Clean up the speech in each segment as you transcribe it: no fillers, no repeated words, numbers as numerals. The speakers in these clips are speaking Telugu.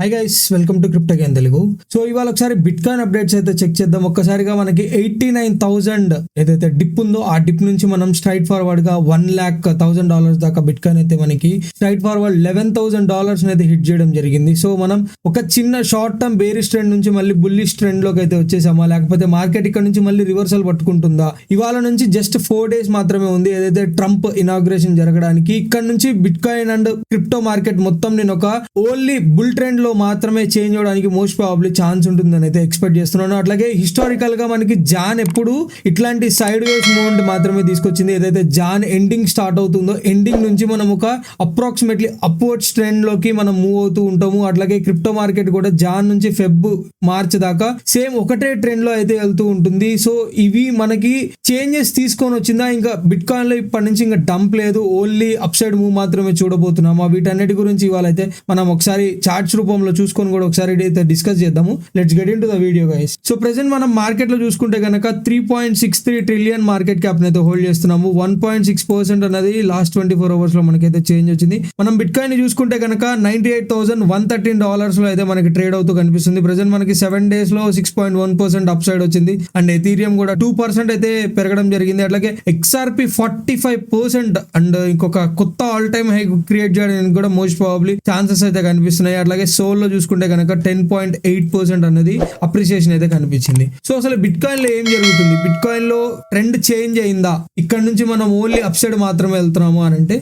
Hi guys, welcome to crypto game Telugu. So ఇవాళ ఒకసారి బిట్ కాయిన్ అప్డేట్స్ అయితే చెక్ చేద్దాం. ఒక్కసారిగా మనకి 89,000 ఏదైతే డిప్ ఉందో ఆ డిప్ నుంచి మనం స్ట్రైట్ ఫార్వర్డ్ గా $1,00,000 దాకా బిట్ కాయిన్ అయితే మనకి స్ట్రైట్ ఫార్వర్డ్ $11,000 అయితే హిట్ చేయడం జరిగింది. సో మనం ఒక చిన్న షార్ట్ టర్మ్ బేరిష్ ట్రెండ్ నుంచి మళ్ళీ బుల్లిష్ ట్రెండ్ లోకి అయితే వచ్చేసామా, లేకపోతే మార్కెట్ ఇక్కడ నుంచి మళ్ళీ రివర్సల్ పట్టుకుంటుందా? ఇవాళ నుంచి జస్ట్ 4 days మాత్రమే ఉంది ఏదైతే ట్రంప్ ఇనాగ్రేషన్ జరగడానికి. ఇక్కడ నుంచి bit coin and crypto market మొత్తం నేను ఒక ఓన్లీ బుల్ ట్రెండ్ లో మాత్రమే చేంజ్ అవడానికి మోస్ట్ ప్రాబబ్లీ ఛాన్స్ ఉంటుందని అయితే ఎక్స్పెక్ట్ చేస్తున్నాను. అట్లాగే హిస్టారికల్ గా మనకి జాన్ ఎప్పుడు ఇట్లాంటి సైడ్ వేస్ మూవ్మెంట్ మాత్రమే తీసుకొచ్చింది. ఏదైతే జాన్ ఎండింగ్ స్టార్ట్ అవుతుందో ఎండింగ్ నుంచి మనం ఒక అప్రాక్సిమేట్లీ అప్వర్డ్స్ ట్రెండ్ లోకి మనం మూవ్ అవుతూ ఉంటాము. అట్లాగే క్రిప్టో మార్కెట్ కూడా జాన్ నుంచి మార్చ్ దాకా సేమ్ ఒకటే ట్రెండ్ లో అయితే వెళ్తూ ఉంటుంది. సో ఇవి మనకి చేంజెస్ తీసుకొని వచ్చిందా, ఇంకా బిట్ కాయిన్ లో ఇప్పటి నుంచి ఇంకా డంప్ లేదు, ఓన్లీ అప్ సైడ్ మూవ్ మాత్రమే చూడబోతున్నామా? వీటన్నిటి గురించి ఇవాళ అయితే మనం ఒకసారి చార్ట్స్ రూపంలో చూసుకొని కూడా ఒకసారి అయితే డిస్కస్ చేద్దాము. Let's get in to the video guys. So present మనం మార్కెట్ లో చూసుకుంటే కనుక 3.63 ట్రిలియన్ మార్కెట్ క్యాప్ అయితే హోల్డ్ చేస్తున్నాము. 1.6% అనేది లాస్ట్ 24 hours లో మనకైతే చేంజ్ వచ్చింది. మనం బిట్ కాయిన్ చూసుకుంటే కనుక $98,113 లో అయితే మనకి ట్రేడ్ అవుతూ కనిపిస్తుంది. ప్రెసెంట్ మనకి 7 days లో 6.1% అప్ సైడ్ వచ్చింది. అండ్ ఎథీరియం కూడా 2% అయితే పెరగడం జరిగింది. అట్లాగే XRP 45% అండ్ ఇంకొక కొత్త ఆల్ టైమ్ హై క్రియేట్ చేయడానికి కూడా మోస్ట్ ప్రాబబ్లీ ఛాన్సెస్ అయితే కనిపిస్తున్నాయి. అట్లాగే సోల్ లో చూసుకుంటే కనుక 10.8% అనేది అప్రిసియేషన్ అయితే కనిపించింది. సో అసలు బిట్ కాయిన్ లో ఏం జరుగుతుంది? బిట్ కాయిన్ లో ట్రెండ్ చేంజ్ అయిందా? ఇక్కడ నుంచి మనం ఓన్లీ అప్ సైడ్ మాత్రమే వెళ్తున్నాము అని అంటే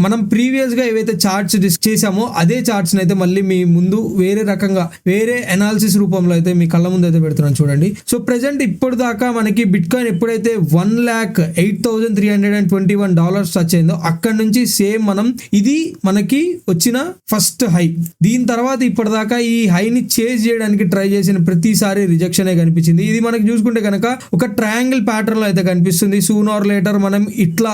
మనం ప్రీవియస్ గా ఏవైతే చార్ట్స్ చేసామో అదే చార్ట్స్ అయితే మళ్ళీ మీ ముందు వేరే రకంగా వేరే అనాలిసిస్ రూపంలో అయితే మీ కళ్ళ ముందు అయితే పెడుతున్నాను చూడండి. సో ప్రెసెంట్ ఇప్పుడు దాకా మనకి బిట్ కాయిన్ ఎప్పుడైతే $1,08,321 టచ్ అయిందో అక్కడ నుంచి సేమ్ మనం ఇది మనకి వచ్చిన ఫస్ట్ హై. దీని తర్వాత ఇప్పటిదాకా ఈ హైని చేజ్ చేయడానికి ట్రై చేసిన ప్రతిసారి రిజెక్షన్ కనిపించింది. ఇది మనకి చూసుకుంటే కనుక ఒక ట్రయాంగిల్ ప్యాటర్న్ లో అయితే కనిపిస్తుంది. సూన్ ఆర్ లేటర్ మనం ఇట్లా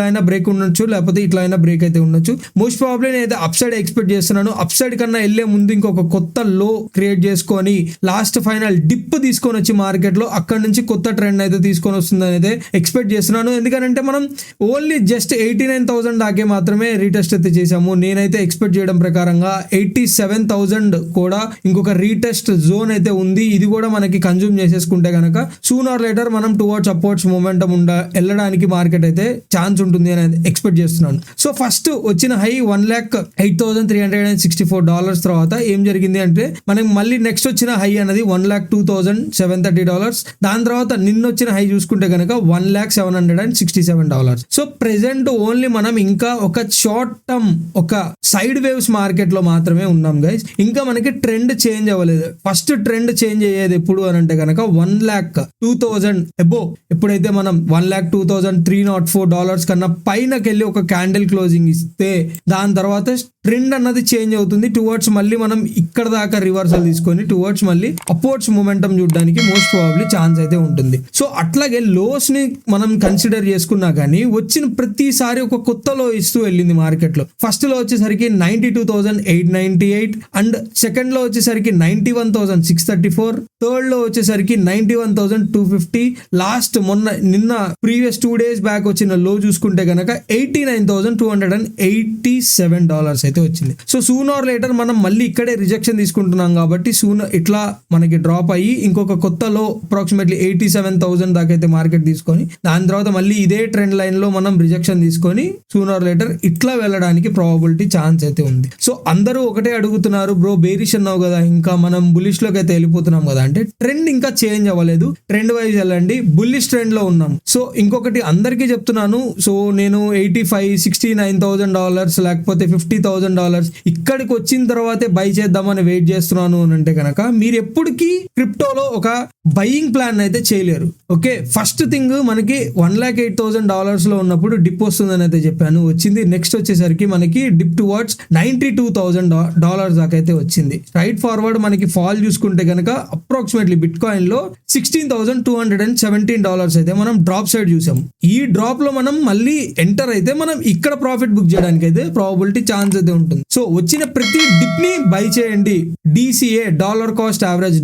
అయినా బ్రేక్ ఉండొచ్చు, లేకపోతే ఇట్లా అయినా బ్రేక్ అయితే ఉండొచ్చు. మోస్ట్ ప్రాబ్లీ నేను అప్ సైడ్ ఎక్స్పెక్ట్ చేస్తున్నాను. అప్ సైడ్ కన్నా వెళ్లే ముందు ఇంకొక కొత్త లో క్రియేట్ చేసుకొని లాస్ట్ ఫైనల్ డిప్ తీసుకొని వచ్చి మార్కెట్ లో అక్కడ నుంచి కొత్త ట్రెండ్ అయితే తీసుకొని వస్తుందని అయితే ఎక్స్పెక్ట్ చేస్తున్నాను. ఎందుకంటే మనం ఓన్లీ జస్ట్ 89,000 దాకే మాత్రమే రీటెస్ట్ అయితే చేసాము. నేనైతే ఎక్స్పెక్ట్ చేయడం ప్రకారంగా 87,000 కూడా ఇంకొక రీటెస్ట్ జోన్ అయితే ఉంది. ఇది కూడా మనకి కన్జ్యూమ్ చేసేసుకుంటే కనుక సూన్ ఆర్ లేటర్ మనం టువర్డ్స్ అప్వర్డ్స్ మొమెంటం వెళ్ళడానికి మార్కెట్ అయితే ఛాన్స్ ఉంటుంది అని ఎక్స్పెక్ట్ చేస్తున్నాను. సో ఫస్ట్ వచ్చిన హై $1,08,364 తర్వాత ఏం జరిగింది అంటే మనం మళ్ళీ నెక్స్ట్ వచ్చిన హై అనేది $1,02,730. దాని తర్వాత నిన్న వచ్చిన హై చూసుకుంటే కనుక $1,0767. సో ప్రెసెంట్ ఓన్లీ మనం ఇంకా ఒక షార్ట్ టర్మ్ ఒక సైడ్ వేవ్స్ మార్కెట్ లో మాత్రమే ఉన్నాం గైస్. ఇంకా మనకి ట్రెండ్ చేంజ్ అవ్వలేదు. ఫస్ట్ ట్రెండ్ చేంజ్ అయ్యేది ఎప్పుడు అని అంటే కనుక $1,02,000 అబోవ్ ఎప్పుడైతే మనం $1,02,304 కన్నా పైనకి వెళ్ళి ఒక క్యాండిల్ క్లోజింగ్ ఇస్తే దాని తర్వాత ట్రెండ్ అన్నది చేంజ్ అవుతుంది టువర్డ్స్ మళ్ళీ మనం ఇక్కడ దాకా రివర్సల్ తీసుకొని టువర్డ్స్ మళ్ళీ అప్వర్డ్స్ మొమెంటం చూడడానికి మోస్ట్ ప్రాబబ్లీ ఛాన్స్ అయితే ఉంటుంది. సో అట్లాగే లోస్ ని మనం కన్సిడర్ చేసుకున్నా కానీ వచ్చిన ప్రతిసారి ఒక కొత్త లో ఇస్తూ వెళ్ళింది మార్కెట్ లో. ఫస్ట్ లో వచ్చేసరికి 92,898 అండ్ సెకండ్ లో వచ్చేసరికి 91,634, థర్డ్ లో వచ్చేసరికి 91,250, లాస్ట్ నిన్న ప్రీవియస్ 2 days బ్యాక్ వచ్చిన లో చూసుకుంటే కనుక $89,287 అయితే వచ్చింది. సో సూన్ ఆర్ లేటర్ మనం మళ్ళీ ఇక్కడే రిజెక్షన్ తీసుకుంటున్నాం కాబట్టి ఇట్లా మనకి డ్రాప్ అయ్యి ఇంకొక కొత్త లో అప్రాక్సిమేట్లీ 87,000 దాకా అయితే మార్కెట్ తీసుకొని దాని తర్వాత మళ్ళీ ఇదే ట్రెండ్ లైన్ లో మనం రిజెక్షన్ తీసుకొని సూన్ ఆర్ లేటర్ ఇట్లా వెళ్ళడానికి ప్రాబబిలిటీ ఛాన్స్ అయితే ఉంది. సో అందరూ ఒకటే అడుగుతున్నారు, బ్రో బేరిష్ అన్నావు కదా, ఇంకా మనం బుల్లిష్ లోకి అయితే వెళ్ళిపోతున్నాం కదా అంటే ట్రెండ్ ఇంకా చేంజ్ అవ్వలేదు. ట్రెండ్ వైజ్ వెళ్ళండి, బుల్లిష్ ట్రెండ్ లో ఉన్నాం. సో ఇంకొకటి అందరికీ చెప్తున్నాను, సో నేను $69,000 లేకపోతే $50,000 ఇక్కడికి వచ్చిన తర్వాతే బై చేద్దామని వెయిట్ చేస్తున్నాను అని అంటే కనుక మీరు ఎప్పటికీ క్రిప్టోలో ఒక బయింగ్ ప్లాన్ అయితే చేయలేరు. ఓకే, ఫస్ట్ థింగ్ మనకి $1,08,000 లో ఉన్నప్పుడు డిప్ వస్తుందని అయితే చెప్పాను, వచ్చింది. నెక్స్ట్ వచ్చేసరికి మనకి డిప్ టువర్డ్స్ $92,000 దాకా అయితే వచ్చింది. స్ట్రైట్ ఫార్వర్డ్ మనకి ఫాల్ చూసుకుంటే కనుక అప్రాక్సిమేట్లీ బిట్ కాయిన్ లో $16,217 అయితే మనం డ్రాప్ సైడ్ చూసాం. ఈ డ్రాప్ లో మనం మళ్ళీ ఎంటర్ అయితే మనం ఇక్కడ ప్రాఫిట్ బుక్ చేయడానికి అయితే ప్రాబబిలిటీ ఛాన్స్ అయితే ఉంటుంది. సో వచ్చిన ప్రతి డిప్ ని బై చేయండి. DCA డాలర్ కాస్ట్ యావరేజ్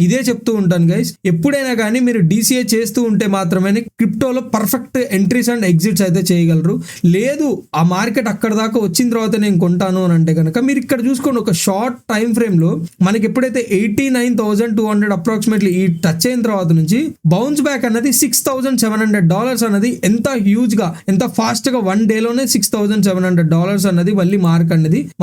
ఇదే చెప్తూ ఉంటాను గైస్, ఎప్పుడైనా కానీ మీరు DCA చేస్తూ ఉంటే మాత్రమే క్రిప్టోలో పర్ఫెక్ట్ ఎంట్రీస్ అండ్ ఎగ్జిట్స్ అయితే చేయగలరు. లేదు ఆ మార్కెట్ అక్కడ దాకా వచ్చిన తర్వాత నేను కొంటాను అని అంటే కనుక మీరు ఇక్కడ చూసుకోండి, ఒక షార్ట్ టైం ఫ్రేమ్ లో మనకి ఎప్పుడైతే 89,200 అప్రాక్సిమేట్లీ ఈ టచ్ అయిన తర్వాత నుంచి బౌన్స్ బ్యాక్ అన్నది $6,700 అన్నది ఎంత హ్యూజ్ గా ఎంత ఫాస్ట్ గా వన్ డే లోనే $6,700 అన్నది మళ్ళీ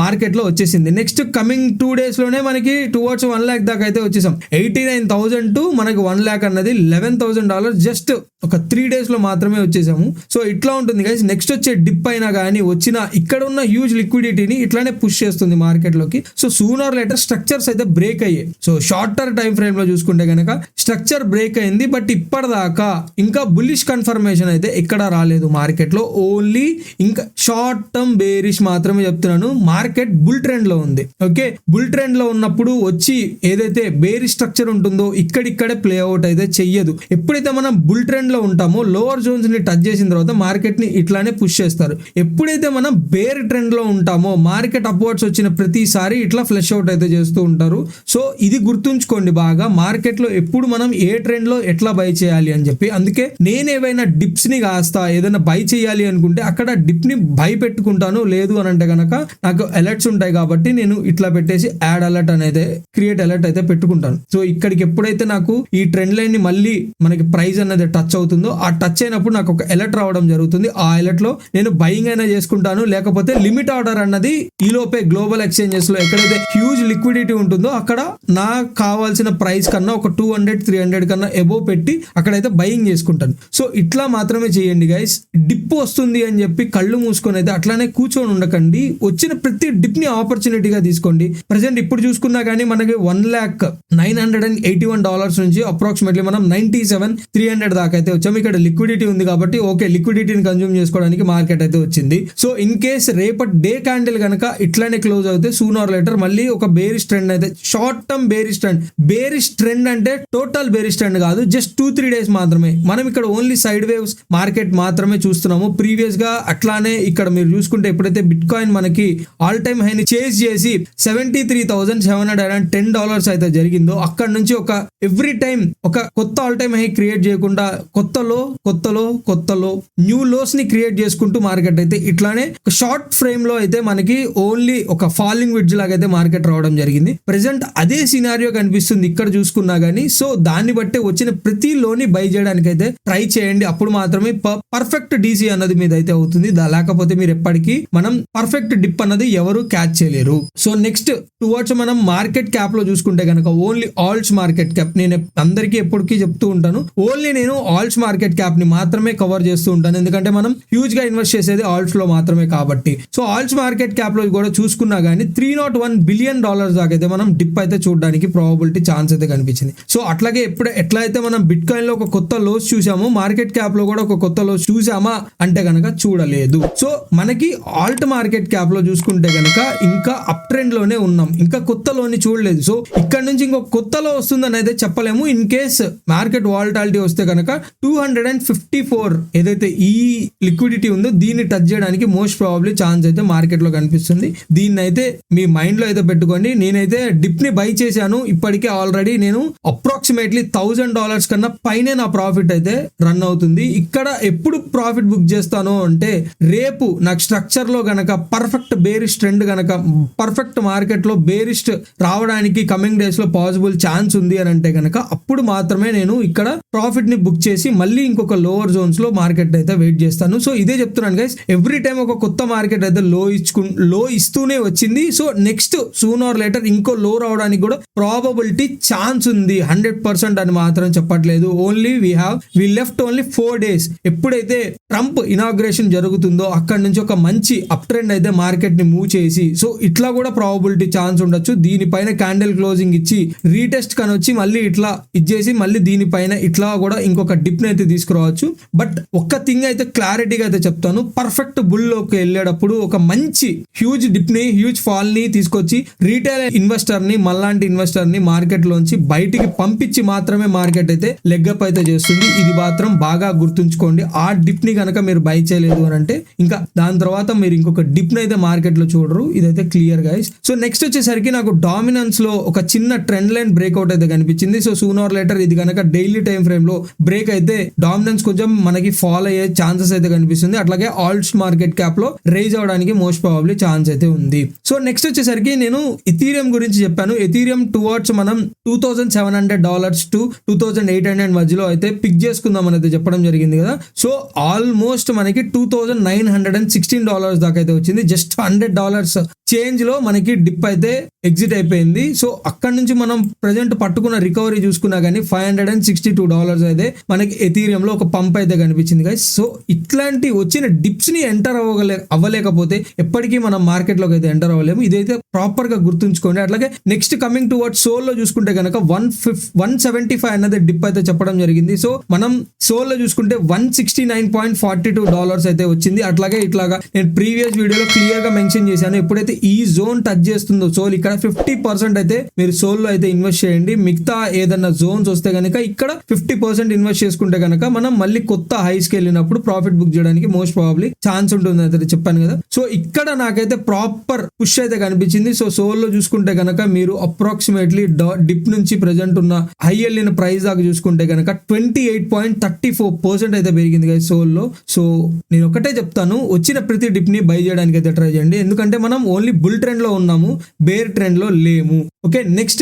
మార్కెట్ లో వచ్చేసింది. నెక్స్ట్ కమింగ్ 2 days లోనే మనకి టువర్డ్స్ 1 lakh దాకా అయితే వచ్చేసాం. 89,000 టు మనకి 1 lakh అన్నది $11,000 జస్ట్ ఒక 3 days లో మాత్రమే వచ్చేసాము. సో ఇట్లా ఉంటుంది గైస్. నెక్స్ట్ వచ్చే డిప్ అయినా కానీ వచ్చిన ఇక్కడ ఉన్న హ్యూజ్ లిక్విడిటీని ఇట్లానే పుష్ చేస్తుంది మార్కెట్ లోకి. So soon or later structures అయితే బ్రేక్ అయ్యాయి. సో షార్టర్ టైం ఫ్రేమ్ లో చూసుకుంటే కనుక స్ట్రక్చర్ బ్రేక్ అయింది, బట్ ఇప్పటిదాకా ఇంకా బుల్లిష్ కన్ఫర్మేషన్ అయితే ఎక్కడ రాలేదు మార్కెట్ లో. ఓన్లీ ఇంకా షార్ట్ టర్మ్ బేరిష్ మాత్రమే చెప్తున్నాను. మార్కెట్ బుల్ ట్రెండ్ లో ఉంది. ఓకే, బుల్ ట్రెండ్ లో ఉన్నప్పుడు వచ్చి ఏదైతే బేరిష్ స్ట్రక్చర్ ఉంటుందో ఇక్కడిక్కడే ప్లే అవుట్ అయితే చెయ్యదు. ఎప్పుడైతే మనం బుల్ ట్రెండ్ లో ఉంటామో లోవర్ జోన్స్ ని టచ్ చేసిన తర్వాత మార్కెట్ ని ఇట్లానే పుష్ చేస్తారు. ఎప్పుడైతే మనం బేర్ ట్రెండ్ లో ఉంటామో మార్కెట్ అప్వర్డ్స్ వచ్చిన ప్రతిసారి ఇట్లా ఫ్లెష్ అవుట్ అయితే చేస్తూ ఉంటారు. సో ఇది గుర్తుంచుకోండి బాగా, మార్కెట్ లో ఎప్పుడు మనం ఏ ట్రెండ్ లో ఎట్లా బై చేయాలి అని చెప్పి. అందుకే నేను ఏవైనా డిప్స్ ని కాస్తా ఏదైనా బై చేయాలి అనుకుంటే అక్కడ డిప్ ని బై పెట్టుకుంటాను. లేదు అని అంటే కనుక నాకు అలర్ట్స్ ఉంటాయి కాబట్టి నేను ఇట్లా పెట్టేసి యాడ్ అలర్ట్ అనేది క్రియేట్ అలర్ట్ అయితే పెట్టుకుంటాను. సో ఇక్కడికి ఎప్పుడైతే నాకు ఈ ట్రెండ్ లైన్ ని మళ్ళీ మనకి ప్రైస్ అనేది టచ్ అవుతుందో ఆ టచ్ అయినప్పుడు నాకు ఒక అలర్ట్ రావడం జరుగుతుంది. ఆ అలర్ట్ లో నేను బయింగ్ అయినా చేసుకుంటాను, లేకపోతే లిమిట్ ఆర్డర్ అన్నది ఈ లోపే గ్లోబల్ ఎక్స్చేంజెస్ లో ఎక్కడైతే హ్యూజ్ లిక్విడిటీ ఉంటుందో అక్కడ నాకు కావాల్సిన ప్రైస్ కన్నా ఒక 200-300 కన్నా ఎబోవ్ పెట్టి అక్కడైతే బయింగ్ చేసుకుంటాను. సో ఇట్లా మాత్రమే చేయండి గైస్. డిప్ వస్తుంది అని చెప్పి కళ్ళు మూసుకొని అయితే అట్లానే కూర్చొని ఉండకండి. వచ్చిన ప్రతి డిప్ ని ఆపర్చునిటీగా తీసుకోండి. ప్రెసెంట్ ఇప్పుడు చూసుకున్నా కానీ మనకి $1,981 నుంచి అప్రాక్సిమేట్లీ మనం 97,300 దాకా అయితే వచ్చాము. ఇక్కడ లిక్విడిటీ ఉంది కాబట్టి ఓకే, లిక్విడిటీని కన్జ్యూమ్ చేసుకోవడానికి మార్కెట్ అయితే వచ్చింది. సో ఇన్ కేస్ రేపటి డే క్యాండిల్ కనుక ఇట్లానే క్లోజ్ అవుతే సూన్ ఆర్ లేటర్ మళ్ళీ ఒక బేరిష్ ట్రెండ్ అయితే షార్ట్ టర్మ్ బేరిష్ ట్రెండ్ అంటే టోటల్ బేరిష్ ట్రెండ్ కాదు, జస్ట్ 2-3 days మాత్రమే. మనం ఇక్కడ ఓన్లీ సైడ్ వేవ్స్ మార్కెట్ మాత్రమే చూస్తున్నాము. ప్రీవియస్ గా అట్లానే ఇక్కడ మీరు చూసుకుంటే ఎప్పుడైతే బిట్ కాయిన్ మనకి ఆల్ టైమ్ హైని చేజ్ చేసి $73,710 అయితే జరిగిందో అక్కడ నుంచి ఒక ఎవ్రీ టైం ఒక కొత్త ఆల్ టైమ్ హై క్రియేట్ చేయకుండా కొత్తలో న్యూ లోస్ ని క్రియేట్ చేసుకుంటూ మార్కెట్ అయితే ఇట్లానే షార్ట్ ఫ్రేమ్ లో అయితే మనకి ఓన్లీ ఒక ఫాలింగ్ విడ్జ్ లాగా అయితే మార్కెట్ రావడం జరిగింది. ప్రెసెంట్ అదే సినారియో కనిపిస్తుంది ఇక్కడ చూసుకున్నా గానీ. సో దాన్ని బట్టి వచ్చిన ప్రతి లోని బై చేయడానికి అయితే ట్రై చేయండి. అప్పుడు మాత్రమే పర్ఫెక్ట్ DC అన్నది మీద అయితే అవుతుంది. లేకపోతే మీరు ఎప్పటికీ మనం పర్ఫెక్ట్ డిప్ అన్నది ఎవరు క్యాచ్ చేయలేరు. సో నెక్స్ట్ టువర్డ్స్ మనం మార్కెట్ క్యాప్ లో చూసుకుంటే కనుక ఓన్లీ ఆల్ట్స్ మార్కెట్ క్యాప్ నేను అందరికీ ఎప్పటికీ చెప్తూ ఉంటాను. ఓన్లీ నేను ఆల్ట్స్ మార్కెట్ క్యాప్ ని మాత్రమే కవర్ చేస్తూ ఉంటాను, ఎందుకంటే మనం హ్యూజ్ గా ఇన్వెస్ట్ చేసేది ఆల్ట్స్ లో మాత్రమే కాబట్టి. సో ఆల్ట్స్ మార్కెట్ క్యాప్ లో కూడా చూసుకున్నా గానీ $301 బిలియన్ దాకా అయితే మనం డిప్ అయితే చూడడానికి ప్రాబబిలిటీ ఛాన్స్ అయితే కనిపించింది. సో అట్లాగే ఎట్లా అయితే మనం బిట్ కాయిన్ లో ఒక కొత్త లోస్ చూసామో మార్కెట్ క్యాప్ లో కూడా ఒక కొత్త లోస్ చూసామా అంటే కనుక చూడలేదు. సో మనకి ఆల్ట్ మార్కెట్ క్యాప్ లో చూసుకుంటే కనుక ఇంకా అప్ ట్రెండ్ లోనే ఉన్నాం, ఇంకా కొత్త లోని చూడలేదు. సో ఇక్కడ నుంచి ఇంకొక కొత్తలో వస్తుందని అయితే చెప్పలేము. ఇన్ కేస్ మార్కెట్ వాలటాలిటీ వస్తే కనుక 254 ఏదైతే ఈ లిక్విడిటీ ఉందో దీన్ని టచ్ చేయడానికి మోస్ట్ ప్రాబబ్లీ ఛాన్స్ అయితే మార్కెట్ లో కనిపిస్తుంది. దీన్ని అయితే మీ మైండ్ లో అయితే పెట్టుకోండి. నేనైతే డిప్ ని బై చేశాను ఇప్పటికే ఆల్రెడీ. నేను అప్రాక్సిమేట్లీ $1,000 కన్నా పైనే నా ప్రాఫిట్ అయితే రన్ అవుతుంది. ఇక్కడ ఎప్పుడు ప్రాఫిట్ బుక్ చేస్తాను అంటే రేపు నాకు స్ట్రక్చర్ లో గనక పర్ఫెక్ట్ బేరిష్ ట్రెండ్ గనక పర్ఫెక్ట్ మార్కెట్ లో బేరిష్ రావడానికి కమింగ్ డేస్ లో పాసిబుల్ ఛాన్స్ ఉంది అని అంటే గనక అప్పుడు మాత్రమే నేను ఇక్కడ ప్రాఫిట్ ని బుక్ చేసి మళ్ళీ ఇంకొక లోవర్ జోన్స్ లో మార్కెట్ అయితే వెయిట్ చేస్తాను. సో ఇదే చెప్తున్నాను గైస్, ఎవ్రీ టైం ఒక కొత్త మార్కెట్ అయితే లో ఇస్తూనే వచ్చింది. So next soon or later ఇంకో లో రావడానికి కూడా ప్రాబబిలిటీ ఛాన్స్ ఉంది. 100% అని మాత్రం చెప్పట్లేదు. Only we left only 4 days. ఎప్పుడైతే ట్రంప్ ఇనాగ్రేషన్ జరుగుతుందో అక్కడ నుంచి ఒక మంచి అప్ ట్రెండ్ అయితే మార్కెట్ ని మూవ్ చేసి సో ఇట్లా కూడా ప్రాబబిలిటీ ఛాన్స్ ఉండొచ్చు. దీనిపైన క్యాండిల్ క్లోజింగ్ ఇచ్చి రీటెస్ట్ కని వచ్చి మళ్ళీ ఇట్లా ఇచ్చేసి మళ్ళీ దీనిపైన ఇట్లా కూడా ఇంకొక డిప్ డిప్ ని అయితే తీసుకురావచ్చు. బట్ ఒక్క థింగ్ అయితే క్లారిటీగా అయితే చెప్తాను, పర్ఫెక్ట్ బుల్ లోకి వెళ్ళేటప్పుడు ఒక మంచి హ్యూజ్ డిప్ ని, హ్యూజ్ ఫాల్ ని తీసుకొచ్చి రీటైల్ ఇన్వెస్టర్ ని, మళ్ళాంటి ఇన్వెస్టర్ ని మార్కెట్ లోంచి బయటికి పంపించి మాత్రమే మార్కెట్ అయితే లెగ్గప్ అయితే చేస్తుంది. ఇది మాత్రం బాగా గుర్తుంచుకోండి. ఆ డిప్ ని కనుక మీరు బై చేయలేదు అని అంటే ఇంకా దాని తర్వాత మీరు ఇంకొక డిప్ ని అయితే మార్కెట్ లో చూడరు. ఇదైతే క్లియర్ గైస్. సో నెక్స్ట్ వచ్చేసరికి నాకు డామినెన్స్ లో ఒక చిన్న ట్రెండ్ లైన్ బ్రేక్అవుట్ అయితే కనిపించింది. సో సూన్ ఆర్ లేటర్ ఇది కనుక డైలీ టైం ఫ్రేమ్ లో బ్రేక్ అయితే డామినెన్స్ కొంచెం మనకి ఫాల్ అయ్యే ఛాన్సెస్ అయితే కనిపిస్తుంది. అట్లాగే ఆల్ట్స్ మార్కెట్ క్యాప్ లో రైజ్ అవడానికి మోస్ట్ ప్రాబబ్లీ ఛాన్స్ అయితే ఉంది. సో నెక్స్ట్ వచ్చేసరికి నేను ఎథీరియం గురించి చెప్పాను. ఎథీరియం టువర్డ్స్ మనం $2,700 to 2,800 మధ్యలో అయితే పిక్ చేసుకుందాం అని అయితే చెప్పడం జరిగింది కదా. సో ఆల్మోస్ట్ మనకి $2,916 దాకా అయితే వచ్చింది. జస్ట్ $100 చేంజ్ లో మనకి డిప్ అయితే ఎగ్జిట్ అయిపోయింది. సో అక్కడ నుంచి మనం ప్రెజెంట్ పట్టుకున్న రికవరీ చూసుకున్నా కానీ $562 అయితే మనకి ఎథీరియం లో ఒక పంప్ అయితే కనిపించింది గైస్. సో ఇట్లాంటి వచ్చిన డిప్స్ ని ఎంటర్ అవ్వలేకపోతే ఎప్పటికీ మనం మార్కెట్ లోకి అయితే ఎంటర్ అవ్వలేము. ఇదైతే ప్రాపర్ గా గుర్తుంచుకోండి. అట్లాగే నెక్స్ట్ కమింగ్ టువర్డ్స్ సోల్ లో చూసుకుంటే కనుక 175 అన్నది డిప్ అయితే చెప్పడం జరిగింది. సో మనం సోల్ లో చూసుకుంటే $169.42 అయితే వచ్చింది. అట్లాగే ఇట్లాగా నేను ప్రీవియస్ వీడియోలో క్లియర్ గా మెన్షన్ చేశాను, ఎప్పుడైతే ఈ జోన్ టచ్ చేస్తుందో సోల్ ఇక్కడ 50% అయితే మీరు సోల్ లో అయితే ఇన్వెస్ట్ చేయండి. మిగతా ఏదన్నా జోన్స్ వస్తే కనుక ఇక్కడ 50% ఇన్వెస్ట్ చేసుకుంటే కనుక మనం మళ్ళీ కొత్త హైస్కి వెళ్ళినప్పుడు ప్రాఫిట్ బుక్ చేయడానికి మోస్ట్ ప్రాబబ్లీ ఛాన్స్ ఉంటుంది అయితే చెప్పాను కదా. సో ఇక్కడ నాకైతే ప్రాపర్ పుష్ అయితే కనిపించింది. సో సోల్ లో చూసుకుంటే కనుక మీరు అప్రాక్సిమేట్లీ డిప్ నుంచి ప్రెజెంట్ ఉన్న హై వెళ్ళిన ప్రైస్ దాకా చూసుకుంటే కనుక 28.34% అయితే పెరిగింది కదా సోల్ లో. సో నేను ఒకటే చెప్తాను, వచ్చిన ప్రతి డిప్ ని బై చేయడానికి అయితే ట్రై చేయండి. ఎందుకంటే మనం ఓన్లీ బుల్ ట్రెండ్ లో ఉన్నాము, బేర్ ట్రెండ్ లో లేము. ఓకే, నెక్స్ట్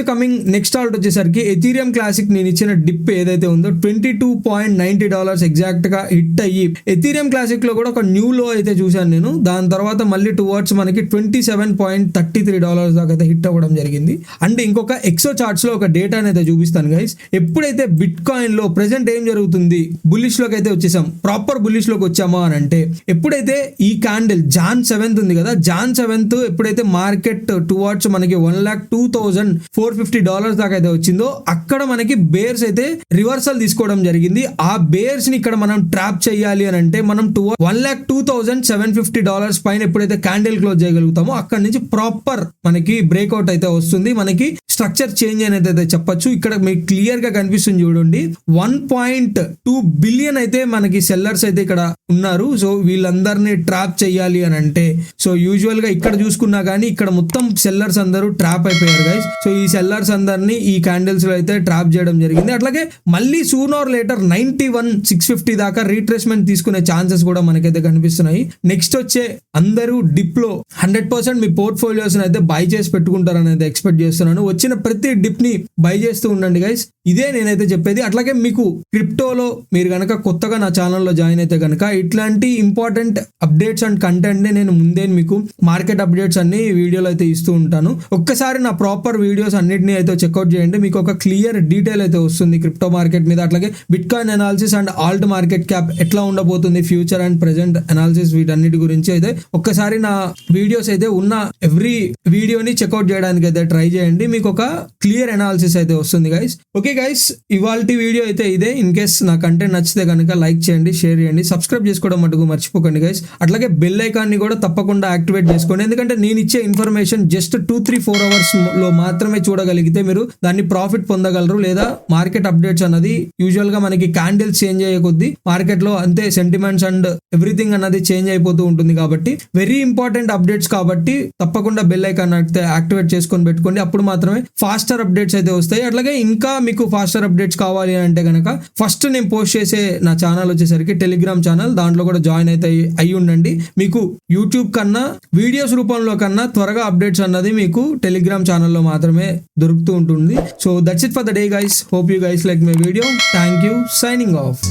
ఆల్ట్ వచ్చేసరికి ఎథీరియం క్లాసిక్ నేను ఇచ్చిన డిప్ ఏదైతే ఉందో $22.90 ఎగ్జాక్ట్ గా హిట్ అయ్యి ఎథీరియం క్లాసిక్ లో కూడా ఒక న్యూ లో అయితే చూశాను నేను. దాని తర్వాత మళ్ళీ టువర్డ్స్ మనకి $27.33 దాకా అయితే హిట్ అవ్వడం జరిగింది. అండ్ ఇంకొక ఎక్సో చార్ట్స్ లో ఒక డేటా అయితే చూపిస్తాను గైస్. ఎప్పుడైతే బిట్ కాయిన్ లో ప్రెసెంట్ ఏం జరుగుతుంది, బుల్లిష్ లోకి అయితే వచ్చేసాం, ప్రాపర్ బుల్లిష్ లోకి వచ్చామా అని అంటే ఎప్పుడైతే ఈ క్యాండిల్ Jan 7th ఉంది కదా, Jan 7th ఎప్పుడైతే మార్కెట్ టువర్డ్స్ మనకి $1,02,450 దాకా అయితే వచ్చిందో అక్కడ మనకి బేర్స్ అయితే రివర్సల్ తీసుకోవడం జరిగింది. ఆ బేర్స్ ని ఇక్కడ మనం ట్రాప్ చేయాలి అని అంటే మనం $1,02,750 పైన ఎప్పుడైతే క్యాండిల్ క్లోజ్ చేయగలుగుతామో అక్కడ నుంచి ప్రాపర్ మనకి బ్రేక్అవుట్ అయితే వస్తుంది. మనకి స్ట్రక్చర్ చేంజ్ అనేది అయితే చెప్పొచ్చు. ఇక్కడ మీకు క్లియర్ గా కనిపిస్తుంది చూడండి, 1.2 బిలియన్ అయితే మనకి సెల్లర్స్ అయితే ఇక్కడ ఉన్నారు. సో వీళ్ళందరినీ ట్రాప్ చేయాలి అని అంటే సో యూజువల్ గా ఇక్కడ చూసుకున్నా కానీ ఇక్కడ మొత్తం సెల్లర్స్ అందరూ ట్రాప్ అయిపోయారు గైస్. సో ఈ సెల్లర్స్ అందరినీ ఈ క్యాండిల్స్ లో అయితే ట్రాప్ చేయడం జరిగింది. అట్లాగే మళ్ళీ సూన్ ఆర్ లేటర్ 91,650 దాకా రీట్రేస్మెంట్ తీసుకునే ఛాన్సెస్ కూడా మనకైతే కనిపిస్తున్నాయి. నెక్స్ట్ వచ్చే అందరూ డిప్ లో 100% మీ పోర్ట్ఫోలియోస్ అయితే బై చేసి పెట్టుకుంటారని అయితే ఎక్స్పెక్ట్ చేస్తున్నాను. వచ్చిన ప్రతి డిప్ ని బై చేస్తూ ఉండండి గైస్, ఇదే నేనైతే చెప్పేది. అట్లాగే మీకు క్రిప్టోలో మీరు కనుక కొత్తగా నా ఛానల్లో జాయిన్ అయితే కనుక ఇట్లాంటి ఇంపార్టెంట్ అప్డేట్స్ అండ్ కంటెంట్ ని నేను ముందే మీకు మార్కెట్ అప్డేట్స్ అన్ని వీడియోలో అయితే ఇస్తూ ఉంటాను. ఒక్కసారి నా ప్రాపర్ వీడియోస్ అన్నిటిని అయితే చెక్అవుట్ చేయండి, మీకు ఒక క్లియర్ డీటెయిల్ అయితే వస్తుంది క్రిప్టో మార్కెట్ మీద. అట్లాగే bit coin analysis and Alt market cap ఎట్లా ఉండబోతుంది, ఫ్యూచర్ అండ్ ప్రెజెంట్ అనాలిసిస్, వీటన్నిటి గురించి అయితే ఒక్కసారి నా వీడియోస్ అయితే ఉన్న ఎవ్రీ వీడియోని చెక్అవుట్ చేయడానికి అయితే ట్రై చేయండి. మీకు ఒక క్లియర్ అనాలిసిస్ అయితే వస్తుంది గైస్. ఓకే గైస్, ఇవాల్టి వీడియో అయితే ఇదే. ఇన్ కేస్ నా కంటెంట్ నచ్చితే కనుక లైక్ చేయండి, షేర్ చేయండి, సబ్స్క్రైబ్ చేసుకోవడం మటుకు మర్చిపోకండి గైస్. అట్లాగే బెల్ ఐకాన్ ని కూడా తప్పకుండా యాక్టివేట్ చేసుకోండి. ఎందుకంటే నేను ఇచ్చే ఇన్ఫర్మేషన్ జస్ట్ 2-3-4 అవర్స్ లో మాత్రమే చూడగలిగితే మీరు దాన్ని ప్రాఫిట్ పొందగలరు. లేదా మార్కెట్ అప్డేట్స్ అన్నది యూజువల్ గా మనకి క్యాండిల్స్ చేంజ్ అయ్యే కొద్దీ మార్కెట్ లో అంతే సెంటిమెంట్స్ అండ్ ఎవ్రీథింగ్ అన్నది చేంజ్ అయిపోతూ ఉంటుంది. కాబట్టి వెరీ ఇంపార్టెంట్ అప్డేట్స్ కాబట్టి తప్పకుండా బెల్ ఐకాన్ అయితే యాక్టివేట్ చేసుకొని పెట్టుకోండి. అప్పుడు మాత్రమే ఫాస్టర్ అప్డేట్స్ అయితే వస్తాయి. అట్లాగే ఇంకా మీకు ఫాస్టర్ అప్డేట్స్ కావాలి అంటే కనుక ఫస్ట్ నేను పోస్ట్ చేసే నా ఛానల్ వచ్చేసరికి టెలిగ్రామ్ ఛానల్, దాంట్లో కూడా జాయిన్ అయితే అయి ఉండండి. మీకు యూట్యూబ్ కన్నా వీడియోస్ రూపంలో కన్నా త్వరగా అప్డేట్స్ అన్నది మీకు టెలిగ్రామ్ ఛానల్లో మాత్రమే దొరుకుతూ ఉంటుంది. So that's it for the day guys. Hope you guys like my video. Thank you. Signing off.